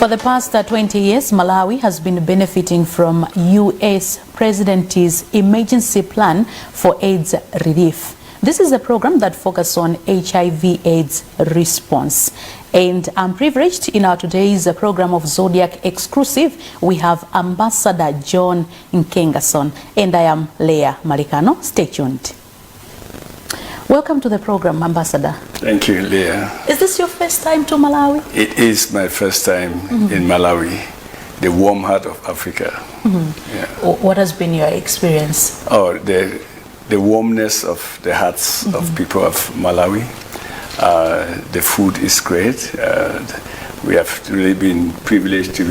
For the past 20 years, Malawi has been benefiting from U.S. President's emergency plan for AIDS relief. This is a program that focuses on HIV/AIDS response. And I'm privileged in our today's program of Zodiac Exclusive, we have Ambassador John NKENGASONG, and I am Leah Malikano. Stay tuned. Welcome to the program, Ambassador. Thank you, Leah. Is this your first time to Malawi? It is my first time in Malawi, the warm heart of Africa. Yeah. What has been your experience? Oh, the warmness of the hearts of people of Malawi. The food is great. We have really been privileged to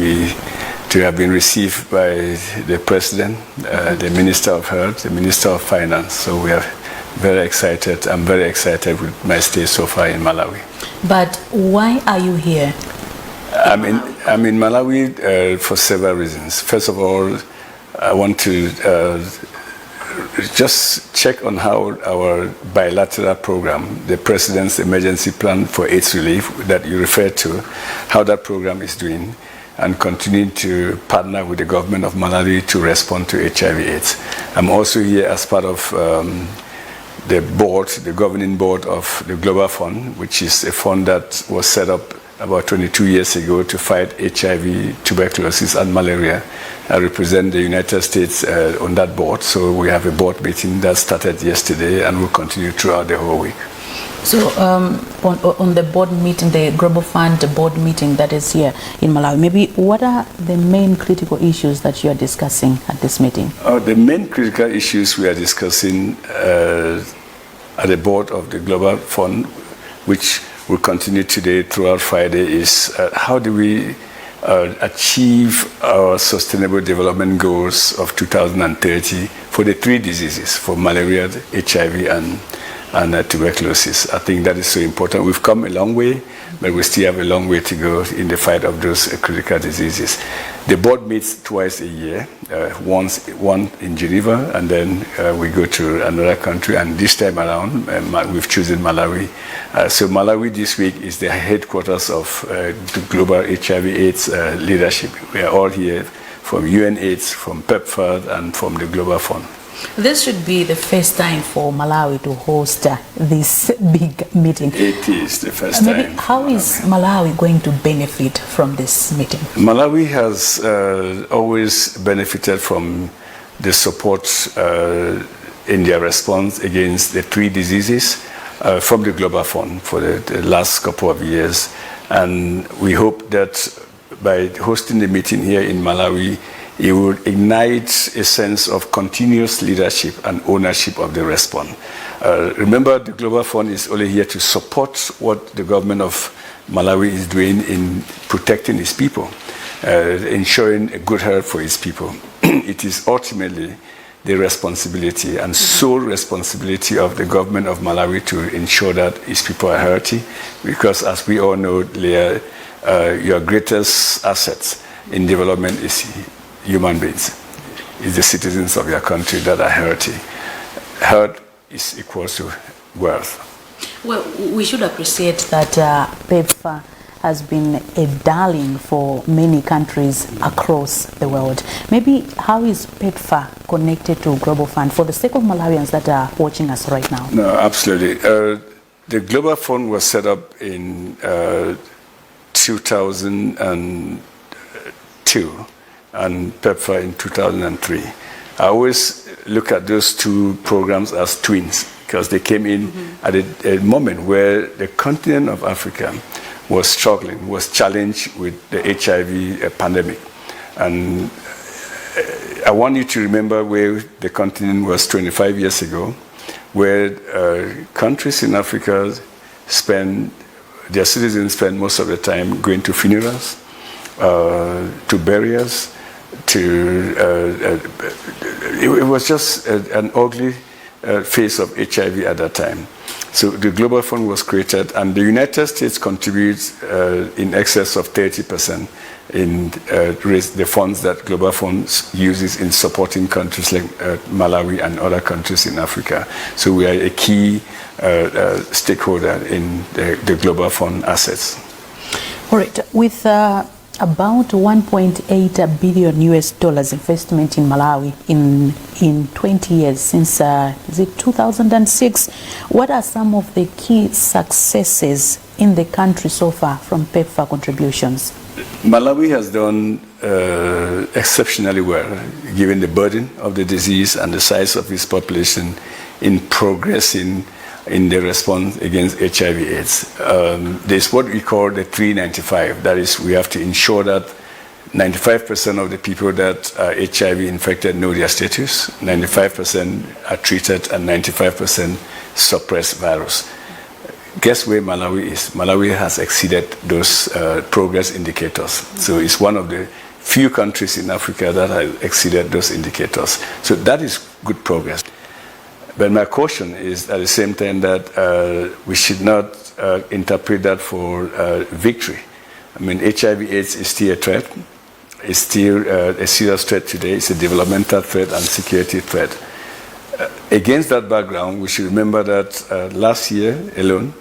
have been received by the President, the Minister of Health, the Minister of Finance. So we are very excited. I'm very excited with my stay so far in Malawi. But why are you here? I'm in Malawi for several reasons. First of all, I want to just check on how our bilateral program, the President's Emergency Plan for AIDS Relief that you referred to, how that program is doing, and continue to partner with the government of Malawi to respond to HIV/AIDS. I'm also here as part of the board, the governing board of the Global Fund, which is a fund that was set up about 22 years ago to fight HIV, tuberculosis, and malaria. I represent the United States on that board, so we have a board meeting that started yesterday and will continue throughout the whole week. So on the board meeting, the Global Fund board meeting that is here in Malawi, maybe what are the main critical issues that you are discussing at this meeting? The main critical issues we are discussing at the board of the Global Fund, which will continue today throughout Friday, is how do we achieve our sustainable development goals of 2030 for the three diseases, for malaria, HIV, and tuberculosis. I think that is so important. We've come a long way, but we still have a long way to go in the fight of those critical diseases. The board meets twice a year, one in Geneva, and then we go to another country, and this time around we've chosen Malawi. So Malawi this week is the headquarters of the global HIV/AIDS leadership. We are all here from UNAIDS, from PEPFAR, and from the Global Fund. This should be the first time for Malawi to host this big meeting. It is the first time. How is Malawi going to benefit from this meeting? Malawi has always benefited from the support in their response against the three diseases from the Global Fund for the last couple of years. And we hope that by hosting the meeting here in Malawi, it will ignite a sense of continuous leadership and ownership of the response. Remember, the Global Fund is only here to support what the government of Malawi is doing in protecting its people, ensuring a good health for its people. It is ultimately the responsibility and sole responsibility of the government of Malawi to ensure that its people are healthy, because as we all know, Leah, your greatest assets in development is human beings. It's the citizens of your country that are healthy. Health is equal to wealth. Well, we should appreciate that PEPFAR has been a darling for many countries across the world. Maybe how is PEPFAR connected to Global Fund for the sake of Malawians that are watching us right now? No, absolutely. The Global Fund was set up in 2002. And PEPFAR in 2003. I always look at those two programs as twins, because they came in at a moment where the continent of Africa was struggling, was challenged with the HIV pandemic. And I want you to remember where the continent was 25 years ago, where countries in Africa their citizens spend most of the time going to funerals, to burials, it was just an ugly face of HIV at that time. So the Global Fund was created, and the United States contributes in excess of 30% in the funds that Global Funds uses in supporting countries like Malawi and other countries in Africa. So we are a key stakeholder in the Global Fund assets. All right. With about 1.8 billion US dollars investment in Malawi in 20 years since is it 2006. What are some of the key successes in the country so far from PEPFAR contributions? Malawi has done exceptionally well, given the burden of the disease and the size of its population, in progressing in the response against HIV/AIDS. There's what we call the 395. That is, we have to ensure that 95% of the people that are HIV infected know their status, 95% are treated, and 95% suppress virus. Guess where Malawi is? Malawi has exceeded those progress indicators. So it's one of the few countries in Africa that has exceeded those indicators. So that is good progress. But my caution is at the same time that we should not interpret that for victory. I mean, HIV/AIDS is still a threat. It's still a serious threat today. It's a developmental threat and security threat. Against that background, we should remember that last year alone,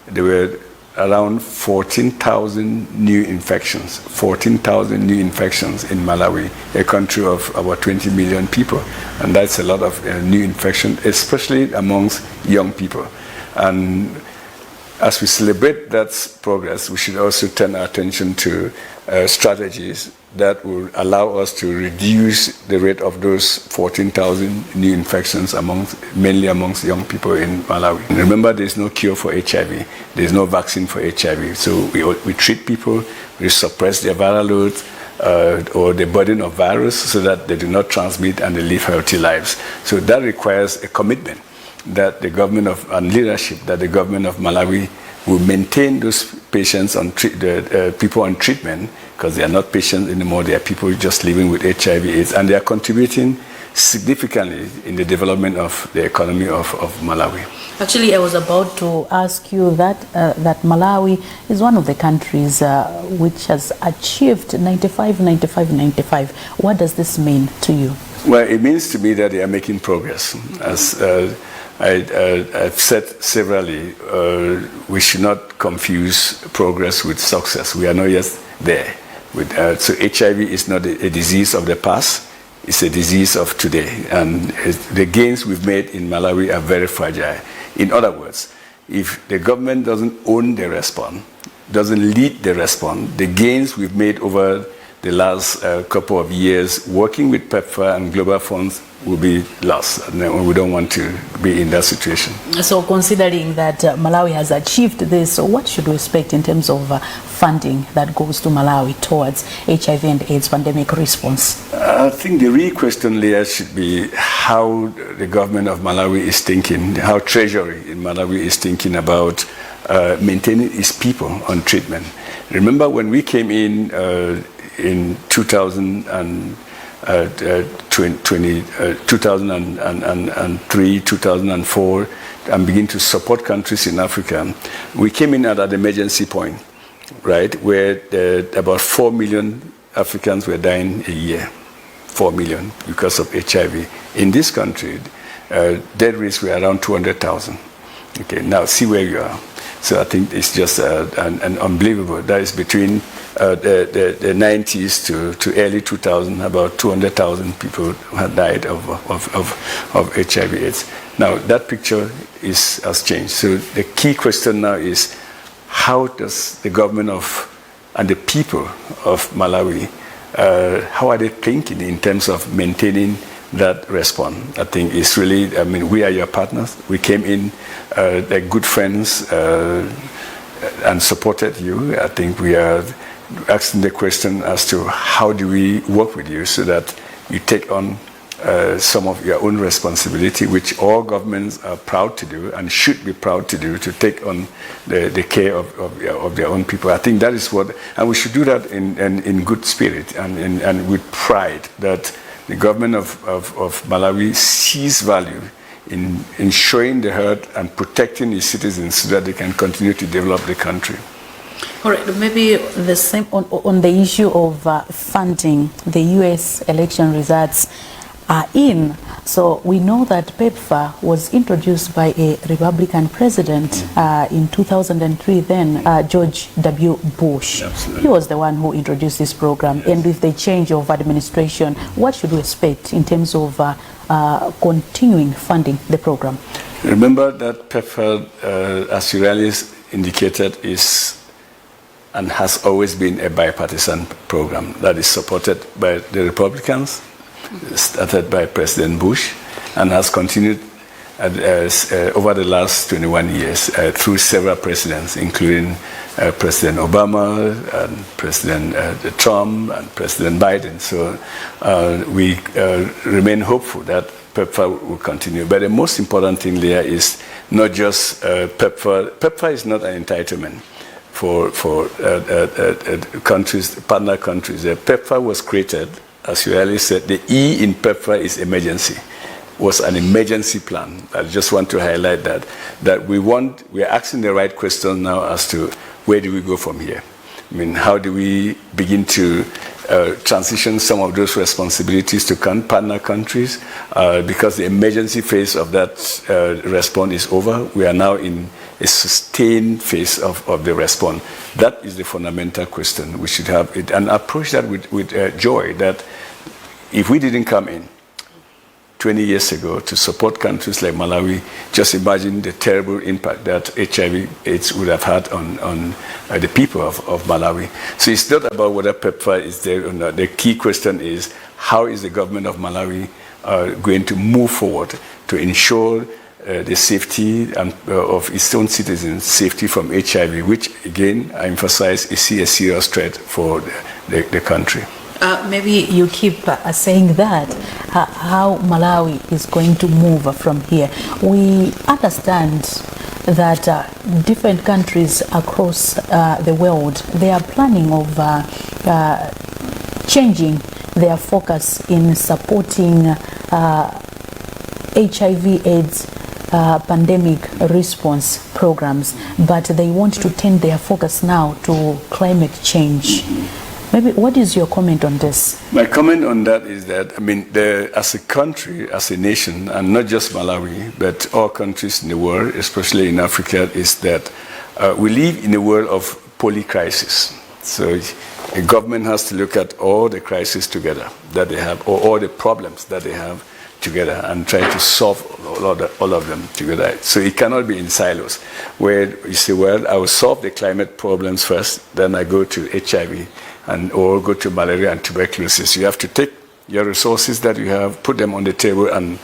there were around 14,000 new infections. 14,000 new infections in Malawi, a country of about 20 million people. And that's a lot of new infections, especially amongst young people. And as we celebrate that progress, we should also turn our attention to strategies that will allow us to reduce the rate of those 14,000 new infections mainly amongst young people in Malawi. And remember, there's no cure for HIV. There's no vaccine for HIV. So we treat people, we suppress their viral loads or the burden of virus so that they do not transmit and they live healthy lives. So that requires a commitment that the government and leadership, that the government of Malawi will maintain those patients on people on treatment, because they are not patients anymore. They are people just living with HIV/AIDS, and they are contributing significantly in the development of the economy of Malawi. Actually, I was about to ask you that Malawi is one of the countries which has achieved 95. What does this mean to you? Well, it means to me that they are making progress. As I've said severally, we should not confuse progress with success. We are not yet there. So HIV is not a disease of the past, it's a disease of today. And the gains we've made in Malawi are very fragile. In other words, if the government doesn't own the response, doesn't lead the response, the gains we've made over the last couple of years working with PEPFAR and global funds will be lost. And we don't want to be in that situation. So considering that Malawi has achieved this, so what should we expect in terms of funding that goes to Malawi towards HIV and AIDS pandemic response? I think the real question there should be how the government of Malawi is thinking, how Treasury in Malawi is thinking about maintaining its people on treatment. Remember when we came in 2003, 2004, and begin to support countries in Africa, we came in at an emergency point, right, where about 4 million Africans were dying a year, 4 million because of HIV. In this country, death rates were around 200,000. Okay, now see where you are. So I think it's just an unbelievable. That is between the 90s to early 2000, about 200,000 people had died of HIV/AIDS. Now that picture has changed. So the key question now is, how does the government and the people of Malawi, how are they thinking in terms of maintaining that response? I think it's really, we are your partners. We came in like good friends and supported you. I think we are asking the question as to how do we work with you so that you take on some of your own responsibility, which all governments are proud to do and should be proud to do, to take on the care of their own people. I think that is what, and we should do that in good spirit and with pride, that the government of Malawi sees value in ensuring the health and protecting its citizens so that they can continue to develop the country. All right, maybe the same on the issue of funding. The U.S. election results are in. So we know that PEPFAR was introduced by a Republican president in 2003, then George W. Bush. Absolutely. He was the one who introduced this program. Yes. And with the change of administration, what should we expect in terms of continuing funding the program? Remember that PEPFAR, as you really indicated, is and has always been a bipartisan program that is supported by the Republicans, started by President Bush, and has continued over the last 21 years through several presidents, including President Obama, and President Trump, and President Biden. So we remain hopeful that PEPFAR will continue. But the most important thing there is not just PEPFAR. PEPFAR is not an entitlement for countries, partner countries. PEPFAR was created, as you earlier said, the E in PEPFAR is emergency, was an emergency plan. I just want to highlight that we are asking the right question now as to where do we go from here? I mean, how do we begin to transition some of those responsibilities to partner countries? Because the emergency phase of that response is over. We are now in a sustained phase of the response. That is the fundamental question. We should have it and approach that with joy, that if we didn't come in 20 years ago to support countries like Malawi, just imagine the terrible impact that HIV/AIDS would have had on the people of Malawi. So it's not about whether PEPFAR is there or not. The key question is, how is the government of Malawi going to move forward to ensure the safety of its own citizens, safety from HIV, which, again, I emphasize, is a serious threat for the country. Maybe you keep saying that, how Malawi is going to move from here. We understand that different countries across the world, they are planning of changing their focus in supporting HIV/AIDS pandemic response programs, but they want to turn their focus now to climate change. Maybe what is your comment on this? My comment on that is that, I mean, as a country, as a nation, and not just Malawi, but all countries in the world, especially in Africa, is that we live in a world of polycrisis. So a government has to look at all the crises together that they have, or all the problems that they have together, and try to solve all of them together. So it cannot be in silos, where you say, well, I will solve the climate problems first, then I go to HIV, or go to malaria and tuberculosis. You have to take your resources that you have, put them on the table, and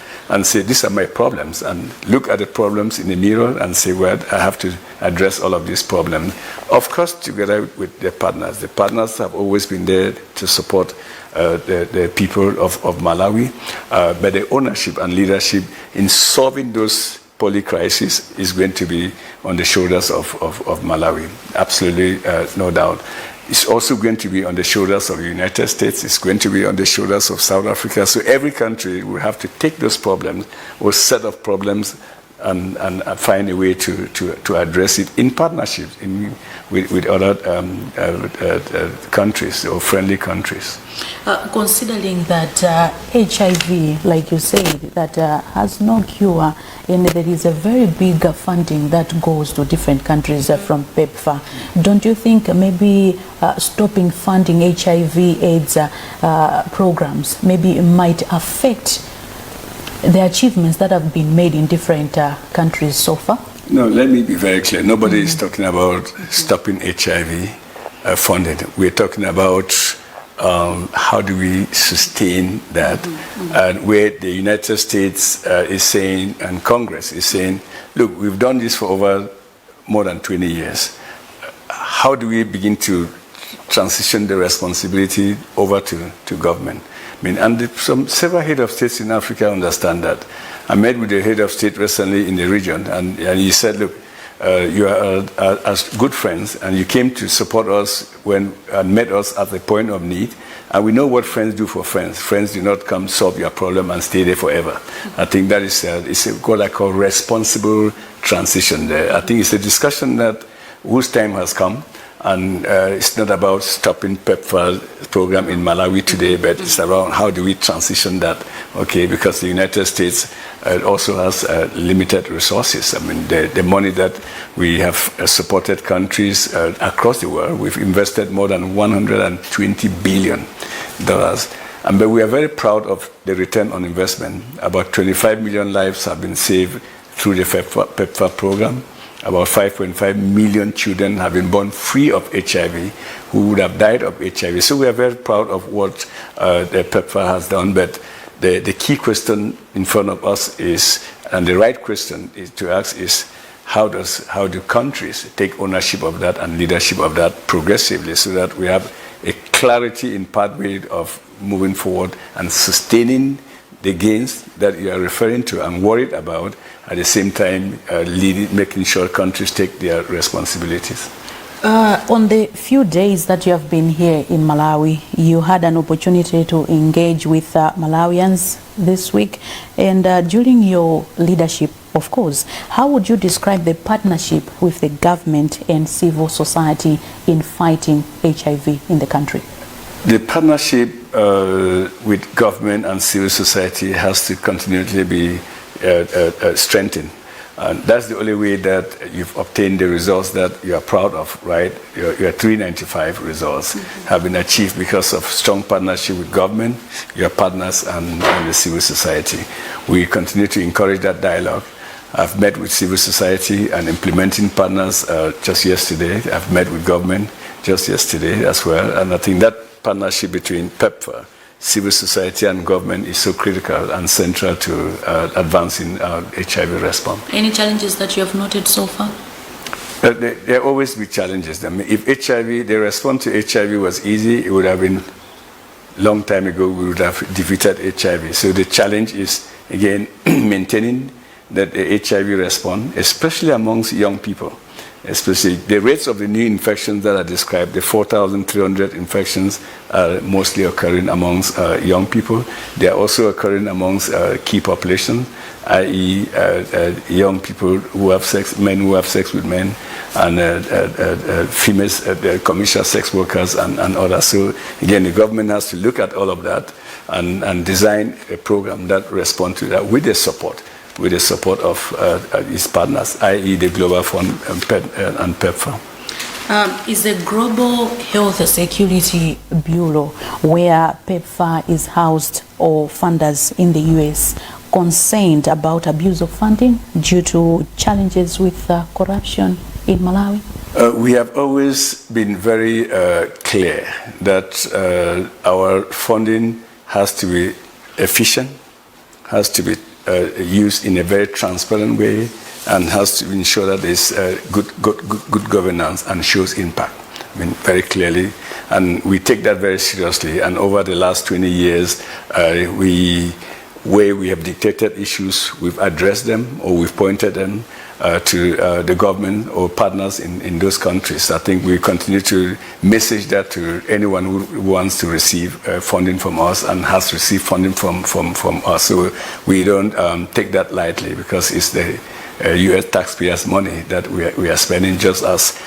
say, these are my problems, and look at the problems in the mirror and say, well, I have to address all of these problems. Of course, together with the partners. The partners have always been there to support the people of Malawi, but the ownership and leadership in solving those polycrises is going to be on the shoulders of Malawi. Absolutely, no doubt. It's also going to be on the shoulders of the United States. It's going to be on the shoulders of South Africa. So every country will have to take those problems, or set of problems, and find a way to address it in partnership with other countries or friendly countries. Considering that HIV, like you said, that has no cure, and there is a very big funding that goes to different countries from PEPFAR, don't you think maybe stopping funding HIV/AIDS programs maybe might affect the achievements that have been made in different countries so far? No, let me be very clear. Nobody is talking about stopping HIV funding. We're talking about how do we sustain that, and where the United States is saying, and Congress is saying, look, we've done this for over more than 20 years. How do we begin to transition the responsibility over to government? I mean, and several head of states in Africa understand that. I met with the head of state recently in the region, and he said, look, you are as good friends, and you came to support us and met us at the point of need, and we know what friends do for friends. Friends do not come solve your problem and stay there forever. I think that is what I call responsible transition there. I think it's a discussion whose time has come, And it's not about stopping PEPFAR program in Malawi today, but it's around how do we transition that, okay, because the United States also has limited resources. I mean, the money that we have supported countries across the world, we've invested more than $120 billion. But we are very proud of the return on investment. About 25 million lives have been saved through the PEPFAR program. About 5.5 million children have been born free of HIV who would have died of HIV. So we are very proud of what the PEPFAR has done. But the key question in front of us is, and the right question is to ask is, how do countries take ownership of that and leadership of that progressively so that we have a clarity in pathway of moving forward and sustaining the gains that you are referring to and worried about, at the same time making sure countries take their responsibilities. On the few days that you have been here in Malawi, you had an opportunity to engage with Malawians this week. And during your leadership, of course, how would you describe the partnership with the government and civil society in fighting HIV in the country? The partnership with government and civil society has to continually be strengthened. And that's the only way that you've obtained the results that you are proud of, right? Your 395 results have been achieved because of strong partnership with government, your partners, and the civil society. We continue to encourage that dialogue. I've met with civil society and implementing partners just yesterday. I've met with government just yesterday as well. And I think that partnership between PEPFAR, civil society and government is so critical and central to advancing HIV response. Any challenges that you have noted so far? There always be challenges. I mean, if HIV, the response to HIV was easy, it would have been long time ago, we would have defeated HIV. So the challenge is, again, maintaining that the HIV response, especially amongst young people. Especially the rates of the new infections that are described, the 4,300 infections are mostly occurring amongst young people. They are also occurring amongst key populations, i.e. young people who have sex, men who have sex with men, and females, commercial sex workers, and others. So again, the government has to look at all of that and design a program that responds to that with the support of its partners, i.e. the Global Fund and PEPFAR. Is the Global Health Security Bureau, where PEPFAR is housed, or funders in the US, concerned about abuse of funding due to challenges with corruption in Malawi? We have always been very clear that our funding has to be efficient, has to be used in a very transparent way, and has to ensure that there's good governance and shows impact. I mean, very clearly, and we take that very seriously. And over the last 20 years, where we have dictated issues, we've addressed them or we've pointed them to the government or partners in those countries. I think we continue to message that to anyone who wants to receive funding from us and has received funding from us. So we don't take that lightly, because it's the U.S. taxpayers' money that we are spending, just as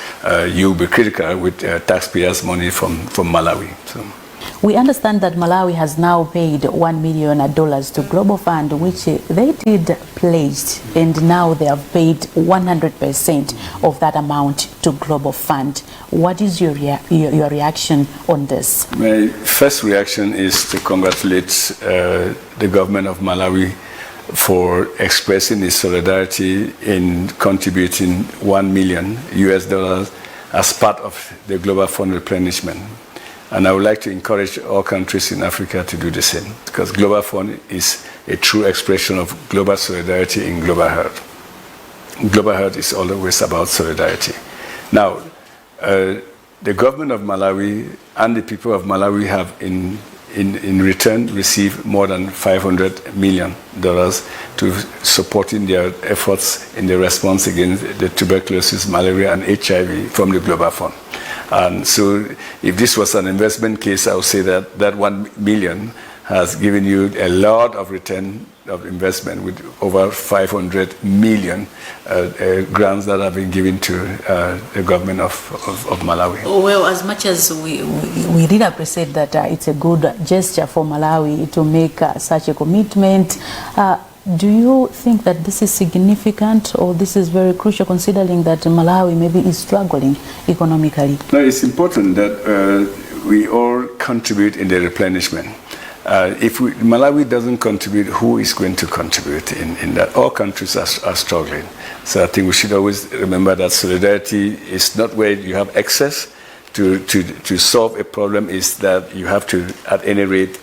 you'll be critical with taxpayers' money from Malawi. So. We understand that Malawi has now paid $1 million to Global Fund, which they did pledge, and now they have paid 100% of that amount to Global Fund. What is your reaction on this? My first reaction is to congratulate the government of Malawi for expressing its solidarity in contributing $1 million as part of the Global Fund replenishment. And I would like to encourage all countries in Africa to do the same, because Global Fund is a true expression of global solidarity in global health. Global health is always about solidarity. Now, the government of Malawi and the people of Malawi have in return received more than $500 million to supporting their efforts in the response against the tuberculosis, malaria, and HIV from the Global Fund. And so if this was an investment case, I would say that $1 million has given you a lot of return of investment with over 500 million grants that have been given to the government of Malawi. Well, as much as we really appreciate that it's a good gesture for Malawi to make such a commitment, do you think that this is significant or this is very crucial considering that Malawi maybe is struggling economically? No, it's important that we all contribute in the replenishment. If Malawi doesn't contribute, who is going to contribute in that? All countries are struggling. So I think we should always remember that solidarity is not where you have excess. To solve a problem is that you have to, at any rate,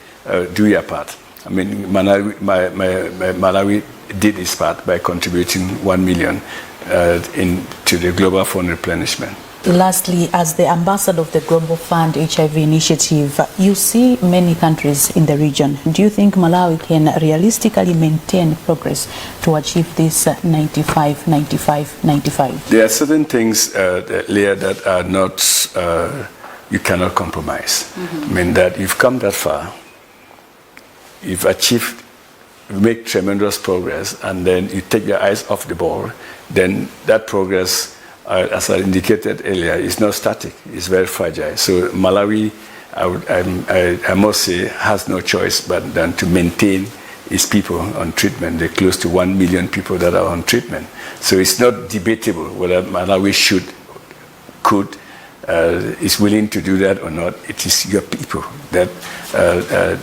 do your part. I mean, Malawi did its part by contributing 1 million to the Global Fund replenishment. Lastly, as the ambassador of the Global Fund HIV initiative, you see many countries in the region. Do you think Malawi can realistically maintain progress to achieve this 95-95-95? There are certain things, Leah, that are not, you cannot compromise. I mean, that you've come that far, you've achieved, you make tremendous progress, and then you take your eyes off the ball, then that progress, as I indicated earlier, is not static, it's very fragile. So Malawi, I must say, has no choice but than to maintain its people on treatment. There are close to 1 million people that are on treatment. So it's not debatable whether Malawi could, is willing to do that or not. It is your people that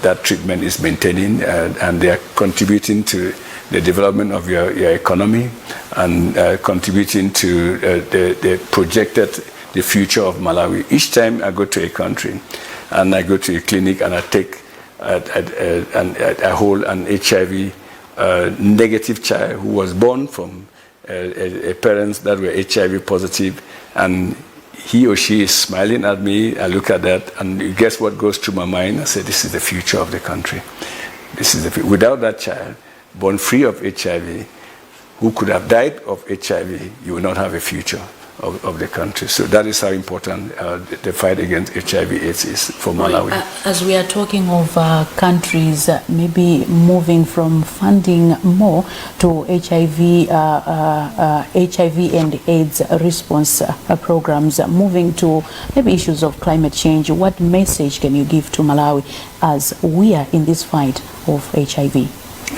that treatment is maintaining, and they are contributing to the development of your economy and contributing to the projected the future of Malawi. Each time I go to a country and I go to a clinic and I take I hold an HIV negative child who was born from parents that were HIV positive, and he or she is smiling at me. I look at that, and guess what goes through my mind? I say, this is the future of the country. This is without that child, born free of HIV, who could have died of HIV, you will not have a future of the country. So that is how important the fight against HIV/AIDS is for Malawi. As we are talking of countries maybe moving from funding more to HIV and AIDS response programs, moving to maybe issues of climate change, what message can you give to Malawi as we are in this fight of HIV?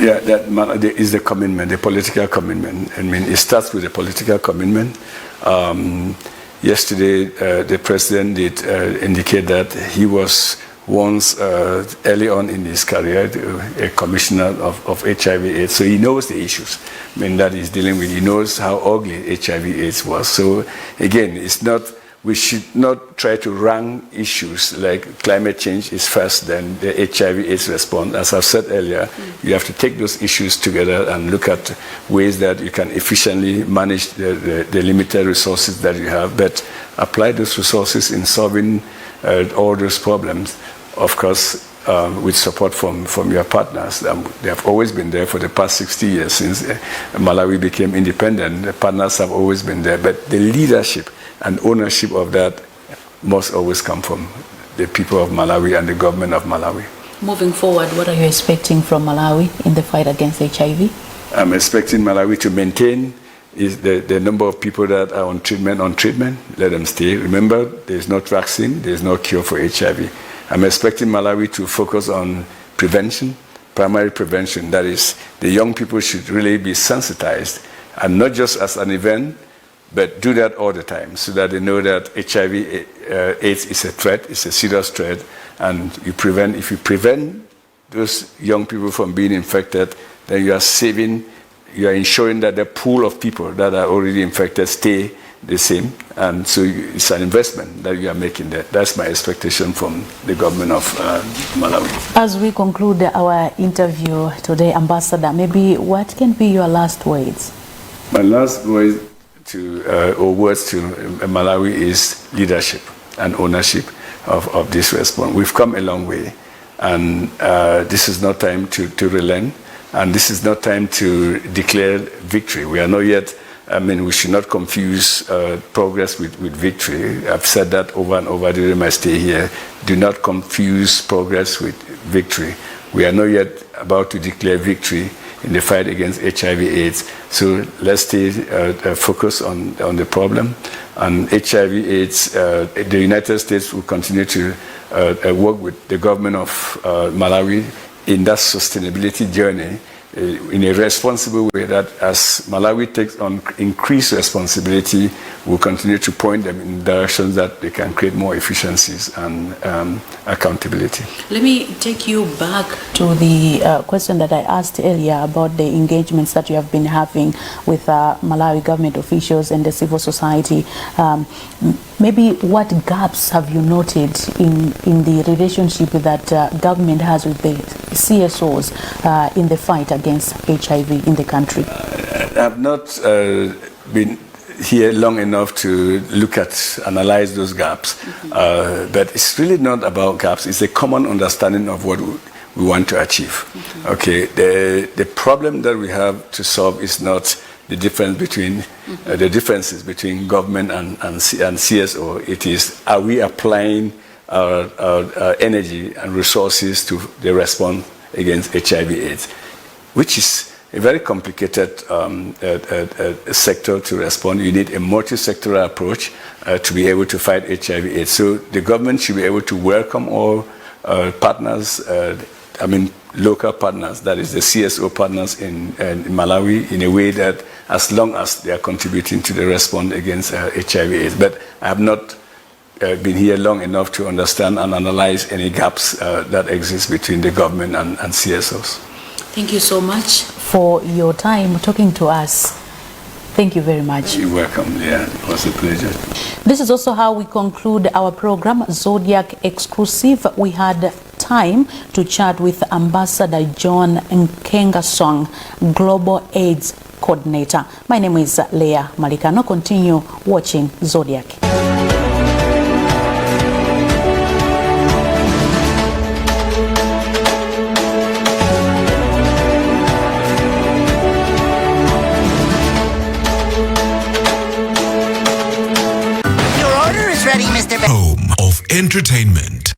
Yeah, that is the commitment, the political commitment. I mean, it starts with the political commitment. Yesterday, the president did indicate that he was once, early on in his career, a commissioner of HIV/AIDS, so he knows the issues. I mean, that he's dealing with. He knows how ugly HIV/AIDS was. So again, it's not. We should not try to rank issues like climate change is first, then the HIV/AIDS response. As I've said earlier, you have to take those issues together and look at ways that you can efficiently manage the limited resources that you have, but apply those resources in solving all those problems, of course, with support from your partners. They have always been there for the past 60 years since Malawi became independent. The partners have always been there, but the leadership and ownership of that must always come from the people of Malawi and the government of Malawi. Moving forward, what are you expecting from Malawi in the fight against HIV? I'm expecting Malawi to maintain the number of people that are on treatment, let them stay. Remember, there's no vaccine, there's no cure for HIV. I'm expecting Malawi to focus on prevention, primary prevention. That is, the young people should really be sensitized, and not just as an event, but do that all the time so that they know that HIV/AIDS is a threat, it's a serious threat, and if you prevent those young people from being infected, then you are ensuring that the pool of people that are already infected stay the same, and so it's an investment that you are making there. That's my expectation from the government of Malawi. As we conclude our interview today, Ambassador, maybe what can be your last words? My last words to Malawi is leadership and ownership of this response. We've come a long way, and this is not time to relent, and this is not time to declare victory. We are not yet. I mean, we should not confuse progress with victory. I've said that over and over during my stay here. Do not confuse progress with victory. We are not yet about to declare victory. in the fight against HIV/AIDS. So let's stay focused on the problem. And HIV/AIDS, the United States will continue to work with the government of Malawi in that sustainability journey in a responsible way, that as Malawi takes on increased responsibility, we'll continue to point them in directions that they can create more efficiencies and accountability. Let me take you back to the question that I asked earlier about the engagements that you have been having with Malawi government officials and the civil society. Maybe what gaps have you noted in the relationship that government has with the CSOs in the fight against HIV in the country? I have not been here long enough to analyze those gaps. But it's really not about gaps. It's a common understanding of what we want to achieve. Okay, the problem that we have to solve is not the difference between the differences between government and CSO. It is, are we applying our energy and resources to the response against HIV/AIDS, which is a very complicated sector to respond. You need a multi-sectoral approach to be able to fight HIV/AIDS. So the government should be able to welcome all partners, local partners, that is the CSO partners in Malawi, in a way that as long as they are contributing to the response against HIV/AIDS. But I have not been here long enough to understand and analyze any gaps that exist between the government and CSOs. Thank you so much for your time talking to us. Thank you very much. You're welcome. Yeah, it was a pleasure. This is also how we conclude our program, Zodiac Exclusive. We had time to chat with Ambassador John NKENGASONG, Global AIDS Coordinator. My name is Leah Malikano. Continue watching Zodiac. Home of entertainment.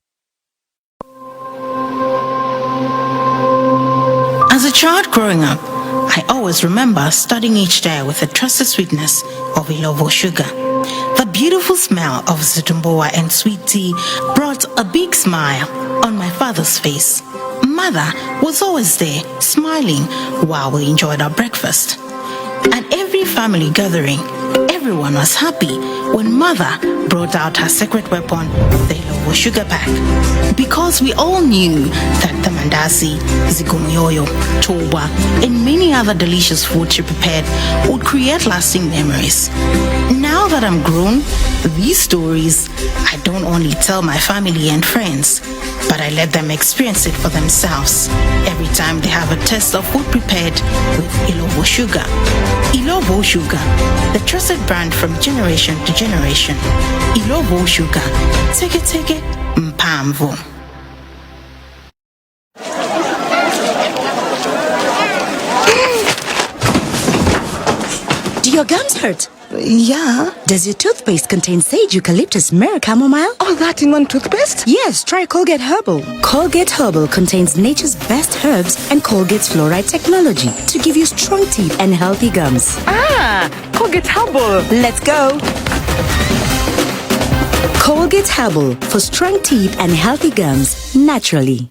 As a child growing up, I always remember starting each day with the trusted sweetness of Ilovo sugar. The beautiful smell of zitumboa and sweet tea brought a big smile on my father's face. Mother was always there, smiling while we enjoyed our breakfast. At every family gathering, everyone was happy when Mother brought out her secret weapon, the Ilovo sugar pack, because we all knew that the mandasi, zigumoyoyo, toba, and many other delicious foods she prepared would create lasting memories. Now that I'm grown, these stories I don't only tell my family and friends, but I let them experience it for themselves every time they have a taste of food prepared with Ilovo sugar. Ilovo sugar, the trusted brand from generation to generation. Ilovo sugar, teke mpamvu. Do your gums hurt? Yeah. Does your toothpaste contain sage, eucalyptus, myrrh, chamomile? All that in one toothpaste? Yes, try Colgate Herbal. Colgate Herbal contains nature's best herbs and Colgate's fluoride technology to give you strong teeth and healthy gums. Ah, Colgate Herbal. Let's go. Colgate Herbal for strong teeth and healthy gums naturally.